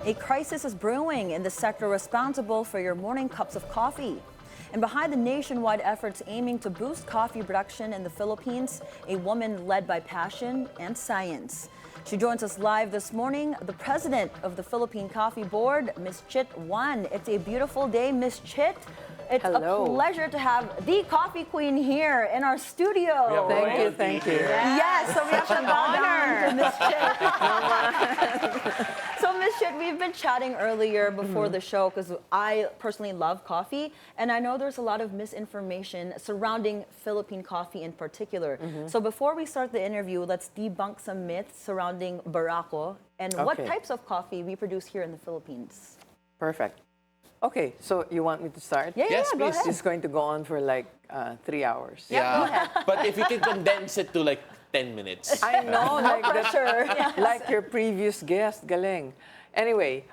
A crisis is brewing in the sector responsible for your morning cups of coffee. And behind the nationwide efforts aiming to boost coffee production in the Philippines, a woman led by passion and science. She joins us live this morning, the president of the Philippine Coffee Board, Ms. Chit Juan. It's a beautiful day, Ms. Chit. It's Hello. a pleasure to have the coffee queen here in our studio. Thank you. Yes, so we have to bow down to Ms. Chit. So, Ms. Chit, we've been chatting earlier before the show because I personally love coffee, and I know there's a lot of misinformation surrounding Philippine coffee in particular. So before we start the interview, let's debunk some myths surrounding Barako and what Okay. types of coffee we produce here in the Philippines. Perfect. Okay, so you want me to start? Yeah, Yes, go please. ahead. It's going to go on for like 3 hours. go ahead. But if you can condense it to like 10 minutes. I know, like Sure. like your previous guest, Galeng. Anyway,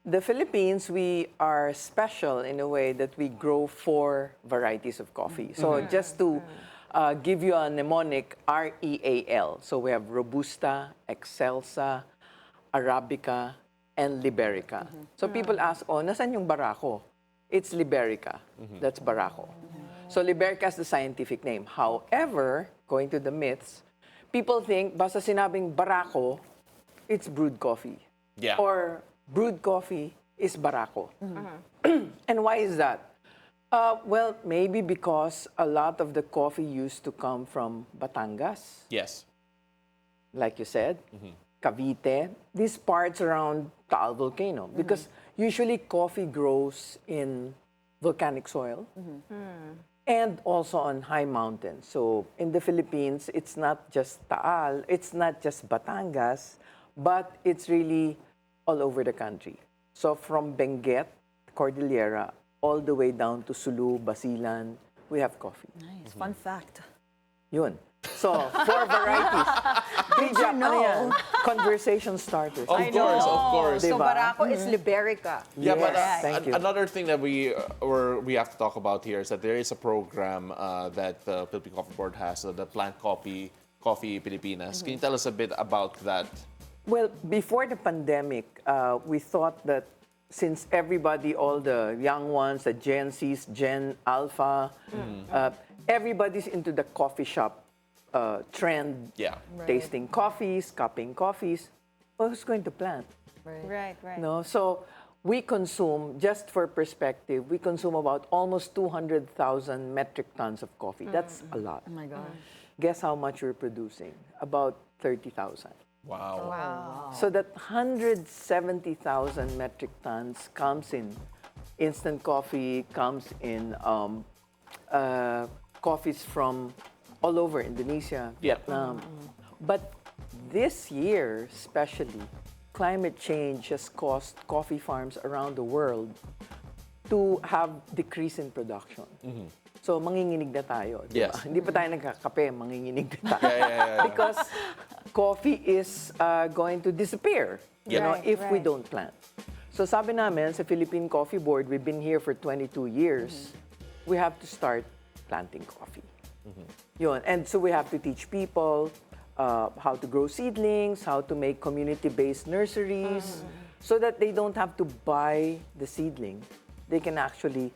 the Philippines, we are special in a way that we grow 4 varieties of coffee. So just to give you a mnemonic, REAL. So we have Robusta, Excelsa, Arabica, and Liberica. So people ask, oh, nasan yung Barako? It's Liberica. That's Barako. So Liberica is the scientific name. However, going to the myths, people think, basta sinabing Barako, it's brewed coffee. Yeah. Or brewed coffee is Barako. And why is that? Well, maybe because a lot of the coffee used to come from Batangas, Yes. like you said, Cavite, these parts around Taal Volcano. Because usually coffee grows in volcanic soil and also on high mountains. So in the Philippines, it's not just Taal, it's not just Batangas, but it's really all over the country. So from Benguet, Cordillera, all the way down to Sulu, Basilan, we have coffee. Nice. Fun fact. Yun. So, 4 varieties. Did you know? Conversation starters. Of course. Diba? So Barako is Liberica. Yeah, but Yes, thank you. another thing that we have to talk about here is that there is a program that the Philippine Coffee Board has, the Plant Coffee Pilipinas. Can you tell us a bit about that? Well, before the pandemic, we thought that since everybody, all the young ones, the Gen Zs, Gen Alpha, everybody's into the coffee shop trend, Yeah. tasting coffees, cupping coffees. Well, who's going to plant? Right. No, so we consume, just for perspective, we consume about almost 200,000 metric tons of coffee. That's a lot. Oh my gosh. Guess how much we're producing? About 30,000. Wow. So that 170,000 metric tons comes in instant coffee, comes in coffees from all over Indonesia, Yeah. Vietnam. But this year, especially, climate change has caused coffee farms around the world to have decrease in production. So, manginginig na tayo. Di ba? Yes. Hindi pa tayo nagkakape, manginginig na tayo. Yeah. Because coffee is going to disappear you know, Right, if we right. don't plant. So, sabi namin sa Philippine Coffee Board, we've been here for 22 years. We have to start planting coffee. Yun. And so we have to teach people how to grow seedlings, how to make community-based nurseries, so that they don't have to buy the seedling. They can actually,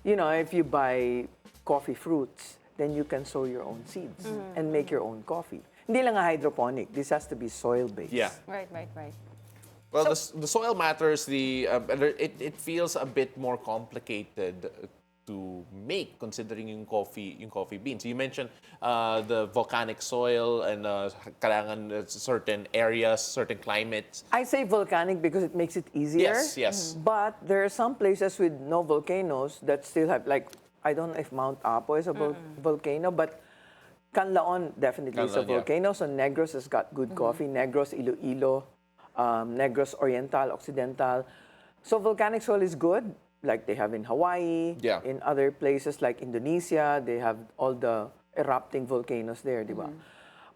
you know, if you buy coffee fruits, then you can sow your own seeds and make your own coffee. Hindi lang hydroponic. This has to be soil-based. Yeah. Right. Well, the soil matters. It feels a bit more complicated to make, considering yung coffee beans. You mentioned the volcanic soil and kailangan certain areas, certain climates. I say volcanic because it makes it easier. Yes. But there are some places with no volcanoes that still have, like, I don't know if Mount Apo is a volcano, but Canlaon definitely is a Canlaon, yeah. volcano. So Negros has got good coffee. Negros, Iloilo, Negros Oriental, Occidental. So volcanic soil is good, like they have in Hawaii. Yeah. In other places like Indonesia, they have all the erupting volcanoes there, di ba?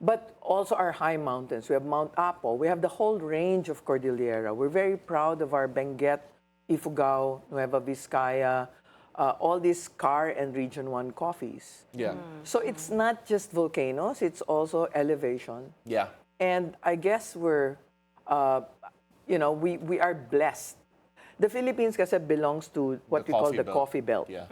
But also our high mountains. We have Mount Apo. We have the whole range of Cordillera. We're very proud of our Benguet, Ifugao, Nueva Vizcaya, all these CAR and Region 1 coffees. Yeah. So it's not just volcanoes, it's also elevation. Yeah. And I guess we're we are blessed. The Philippines kasi belongs to what The we call coffee the belt. coffee belt. Yeah.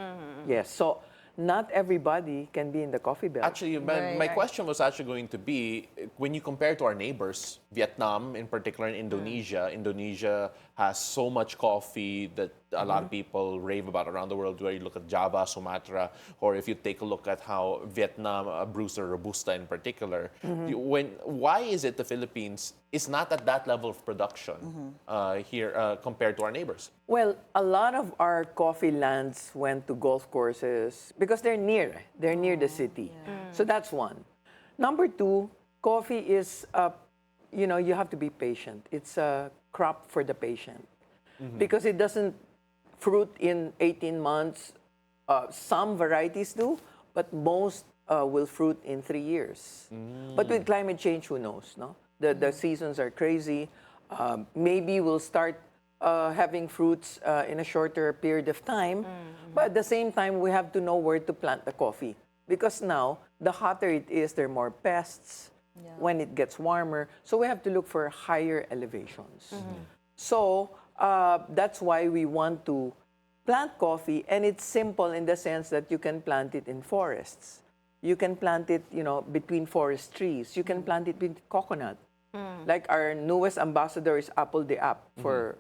Yes, so not everybody can be in the coffee belt. Actually, my question was actually going to be, when you compare to our neighbors, Vietnam in particular, and Indonesia has so much coffee that a lot of people rave about around the world, where you look at Java, Sumatra, or if you take a look at how Vietnam brews their Robusta in particular. Why is it the Philippines is not at that level of production here compared to our neighbors? Well, a lot of our coffee lands went to golf courses because they're near. They're near the city. So that's one. Number two, coffee is, you have to be patient. It's a crop for the patient because it doesn't fruit in 18 months. Some varieties do, but most will fruit in 3 years. But with climate change, who knows, no? The seasons are crazy. Maybe we'll start having fruits in a shorter period of time. But at the same time, we have to know where to plant the coffee. Because now, the hotter it is, there are more pests when it gets warmer. So we have to look for higher elevations. So that's why we want to plant coffee. And it's simple in the sense that you can plant it in forests. You can plant it, between forest trees. You can plant it with coconut. Like our newest ambassador is Apple the App for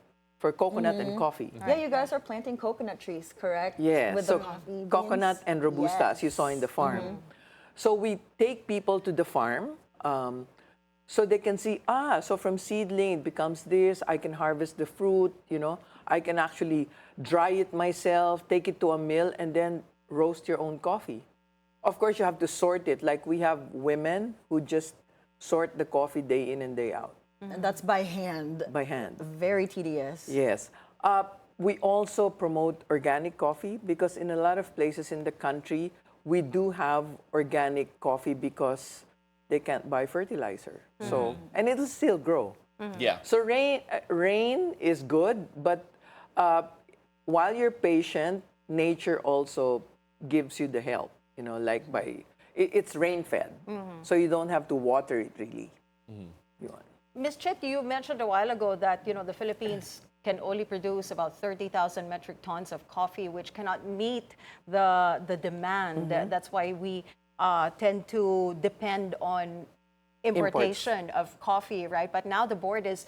coconut and coffee. Yeah, you guys are planting coconut trees, correct? Yeah, With so the coffee beans? coconut and Robusta, as you saw in the farm. So we take people to the farm so they can see, so from seedling it becomes this, I can harvest the fruit, I can actually dry it myself, take it to a mill, and then roast your own coffee. Of course, you have to sort it. Like we have women who just sort the coffee day in and day out. And that's by hand. By hand. Very tedious. Yes. We also promote organic coffee because in a lot of places in the country, we do have organic coffee because they can't buy fertilizer. So, and it'll still grow. Yeah. So rain is good, but while you're patient, nature also gives you the help. Like it's rain fed, so you don't have to water it really. Ms. Chit, you mentioned a while ago that the Philippines can only produce about 30,000 metric tons of coffee, which cannot meet the demand. That's why we tend to depend on importation of coffee, right? But now the board is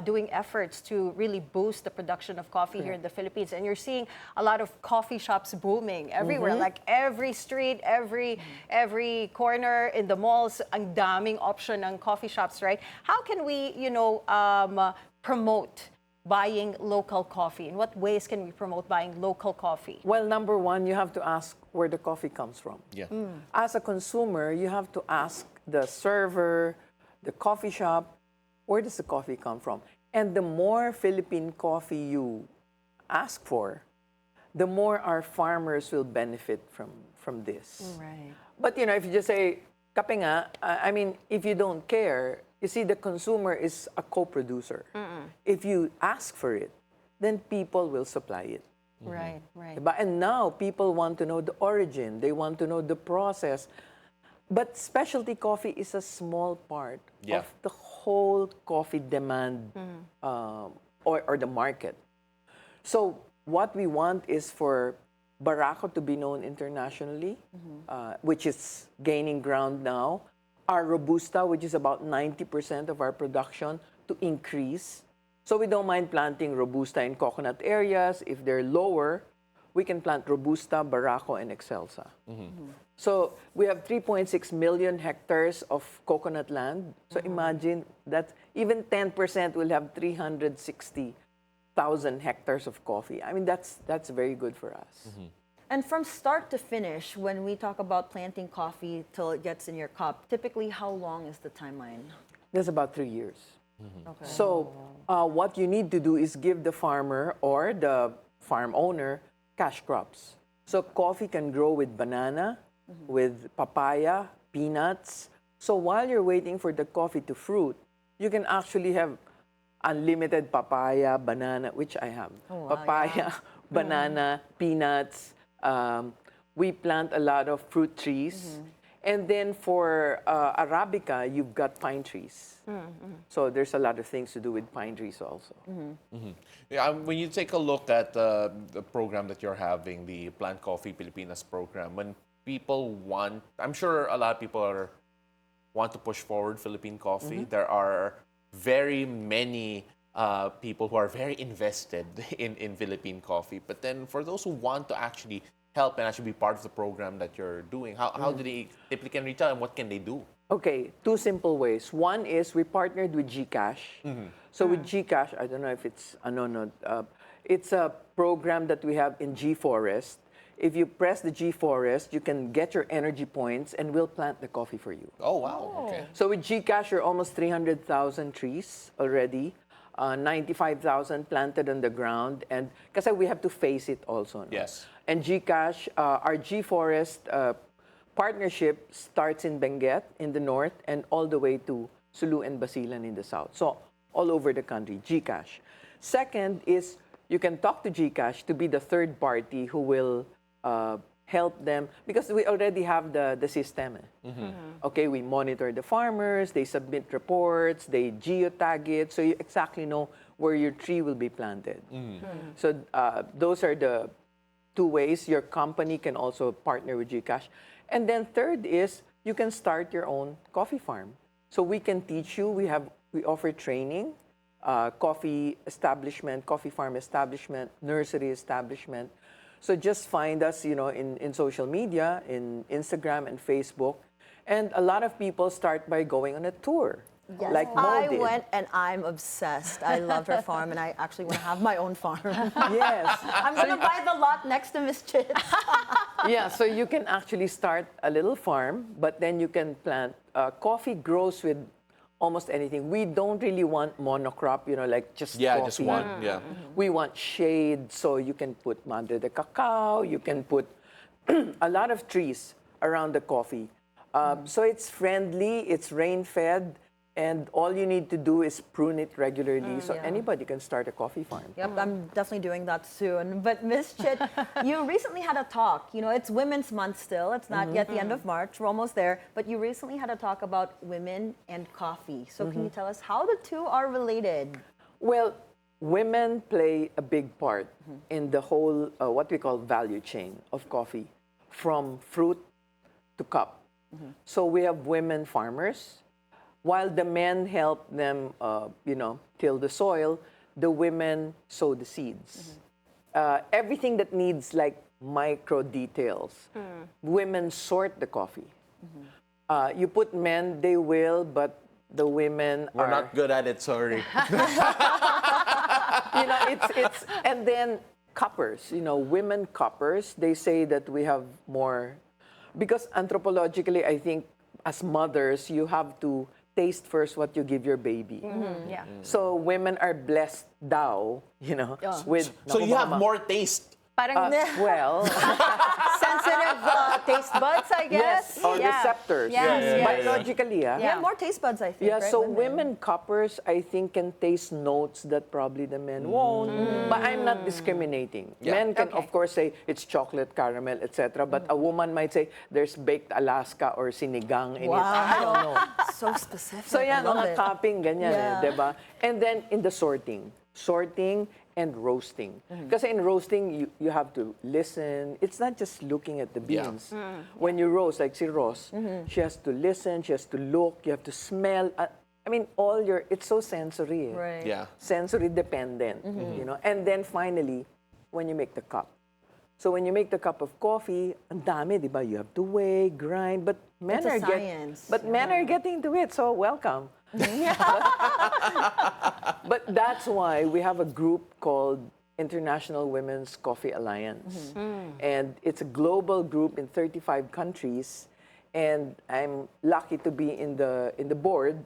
doing efforts to really boost the production of coffee here in the Philippines. And you're seeing a lot of coffee shops booming everywhere, like every street, every corner in the malls, ang daming option ng coffee shops, right? How can we, promote buying local coffee? In what ways can we promote buying local coffee? Well, number one, you have to ask where the coffee comes from. Yeah. As a consumer, you have to ask the server, the coffee shop, where does the coffee come from? And the more Philippine coffee you ask for, the more our farmers will benefit from this. Right. But if you just say, kape nga, if you don't care, you see, the consumer is a co-producer. If you ask for it, then people will supply it. Right, right. And now people want to know the origin. They want to know the process. But specialty coffee is a small part of the whole coffee demand or the market. So what we want is for Barako to be known internationally, which is gaining ground now. Our Robusta, which is about 90% of our production, to increase. So we don't mind planting Robusta in coconut areas. If they're lower, we can plant Robusta, Barako, and Excelsa. So we have 3.6 million hectares of coconut land. So imagine that even 10% will have 360,000 hectares of coffee. That's very good for us. And from start to finish, when we talk about planting coffee till it gets in your cup, typically how long is the timeline? That's about 3 years. Okay. So what you need to do is give the farmer or the farm owner cash crops. So coffee can grow with banana, with papaya, peanuts. So while you're waiting for the coffee to fruit, you can actually have unlimited papaya, banana, which I have. Papaya, banana, peanuts. We plant a lot of fruit trees. And then for Arabica, you've got pine trees. So there's a lot of things to do with pine trees also. Yeah, when you take a look at the program that you're having, the Plant Coffee Pilipinas program, when people want, I'm sure a lot of people want to push forward Philippine coffee. There are very many people who are very invested in Philippine coffee. But then for those who want to actually help and actually be part of the program that you're doing, how do they typically can reach out and what can they do? Okay, two simple ways. One is we partnered with GCash. So with GCash, I don't know if it's it's a program that we have in G Forest. If you press the G Forest, you can get your energy points and we'll plant the coffee for you. Oh, wow. Okay. So with GCash, you're almost 300,000 trees already, 95,000 planted on the ground. And kasi we have to face it also. No? Yes. And GCash, our G Forest partnership starts in Benguet in the north and all the way to Sulu and Basilan in the south. So all over the country, GCash. Second is you can talk to GCash to be the third party who will help them because we already have the system. Okay, we monitor the farmers, they submit reports, they geotag it, so you exactly know where your tree will be planted. So those are the two ways. Your company can also partner with GCash. And then third is you can start your own coffee farm. So we can teach you, we offer training, coffee establishment, coffee farm establishment, nursery establishment. So just find us, in social media, in Instagram and Facebook. And a lot of people start by going on a tour. Yes. Like Mo I did. went and I'm obsessed. I love her farm and I actually want to have my own farm. Yes. I'm going to buy the lot next to Miss Chit. Yeah, so you can actually start a little farm, but then you can plant. Coffee grows with almost anything. We don't really want monocrop, like just coffee. Just one. Yeah. We want shade, so you can put madre de cacao, you can put a lot of trees around the coffee. So it's friendly, it's rain-fed, and all you need to do is prune it regularly, so anybody can start a coffee farm. Yep, I'm definitely doing that soon. But Miss Chit, you recently had a talk. It's Women's Month still. It's not yet the end of March. We're almost there. But you recently had a talk about women and coffee. So can you tell us how the two are related? Well, women play a big part in the whole, what we call value chain of coffee, from fruit to cup. So we have women farmers. While the men help them, till the soil, the women sow the seeds. Everything that needs like micro details, women sort the coffee. You put men, they will, but the women We're are not good at it, sorry. it's and then cuppers, women cuppers, they say that we have more, because anthropologically, I think as mothers, you have to taste first what you give your baby. Yeah. So women are blessed with... So you have more taste. Parang well, sensitive taste buds, I guess. yes, or receptors. Yes. Biologically, Yeah, more taste buds, I think. Yeah, right? so women cuppers, I think, can taste notes that probably the men won't. But I'm not discriminating. Yeah. Men can, of course, say it's chocolate, caramel, etc. But a woman might say there's baked Alaska or sinigang in it. I don't know. So specific. So I yan, love mga it. cupping, ganyan Yeah. diba? And then in the sorting and roasting. Kasi in roasting, you have to listen. It's not just looking at the beans. When you roast, like si Ross, she has to listen, she has to look, you have to smell. I mean, it's so sensory. Right. Yeah. Sensory dependent, And then finally, when you make the cup. So when you make the cup of coffee, ang dami, di ba? You have to weigh, grind, but men It's a are science. men are getting to it, so welcome. But that's why we have a group called International Women's Coffee Alliance. And it's a global group in 35 countries. And I'm lucky to be in the board.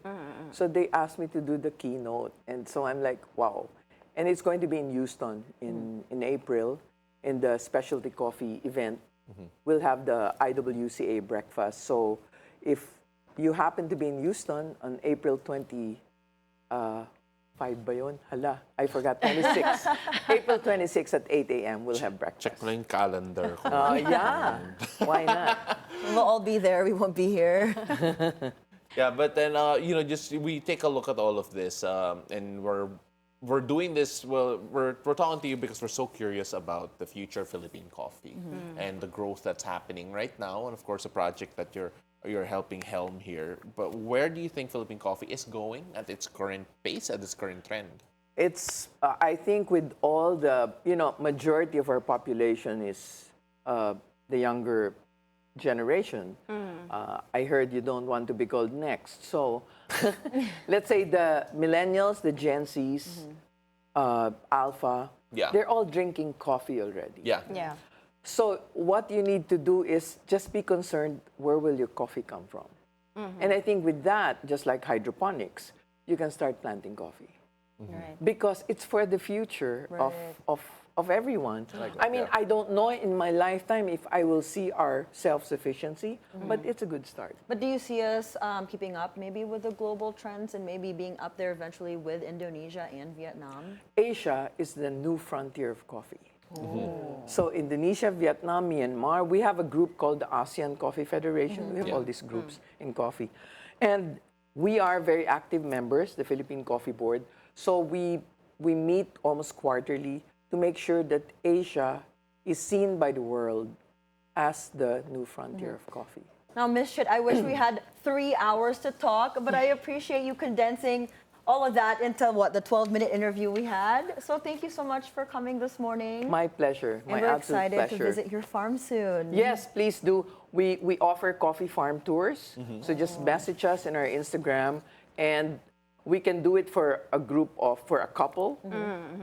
So they asked me to do the keynote. And so I'm like, wow. And it's going to be in Houston in April in the specialty coffee event. We'll have the IWCA breakfast. So if you happen to be in Houston on April 24th, 5 ba yun? Hala, I forgot, 26. April 26 at 8 a.m. we'll have breakfast. Check mo na yung calendar. kung Yeah, why not? We'll all be there. We won't be here. Yeah, but then just we take a look at all of this, and we're doing this. Well, we're talking to you because we're so curious about the future of Philippine coffee and the growth that's happening right now, and of course, a project that you're helping helm here. But where do you think Philippine coffee is going at its current pace, at its current trend? It's, I think with all the, majority of our population is the younger generation. I heard you don't want to be called next. So let's say the millennials, the Gen Zs, Alpha, Yeah. they're all drinking coffee already. Yeah. Yeah. So what you need to do is just be concerned, where will your coffee come from? And I think with that, just like hydroponics, you can start planting coffee. Right. Because it's for the future of everyone. I mean, yeah. I don't know in my lifetime if I will see our self-sufficiency, but it's a good start. But do you see us keeping up maybe with the global trends and maybe being up there eventually with Indonesia and Vietnam? Asia is the new frontier of coffee. So Indonesia, Vietnam, Myanmar, we have a group called the ASEAN Coffee Federation. We have all these groups in coffee. And we are very active members, the Philippine Coffee Board. So we meet almost quarterly to make sure that Asia is seen by the world as the new frontier of coffee. Now, Ms. Chit, I wish we had 3 hours to talk, but I appreciate you condensing all of that into the 12-minute interview we had. So thank you so much for coming this morning. My pleasure, my and we're absolute excited pleasure. to visit your farm soon. Yes, please do. We offer coffee farm tours. So just message us in our Instagram, and we can do it for a group for a couple,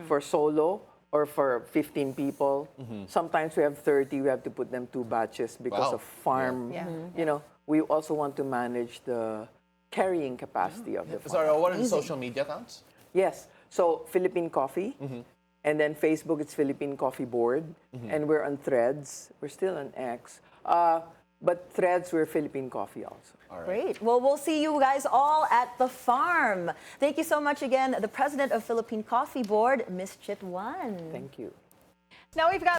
for solo, or for 15 people. Sometimes we have 30. We have to put them 2 batches because Wow. of farm. Yeah. We also want to manage the carrying capacity of the farm. Sorry, what are the social media accounts? Yes. So Philippine Coffee, and then Facebook, it's Philippine Coffee Board, and we're on Threads. We're still on X, but Threads, we're Philippine Coffee also. Great. Well, we'll see you guys all at the farm. Thank you so much again, the president of Philippine Coffee Board, Ms. Chit Juan. Thank you. Now we've got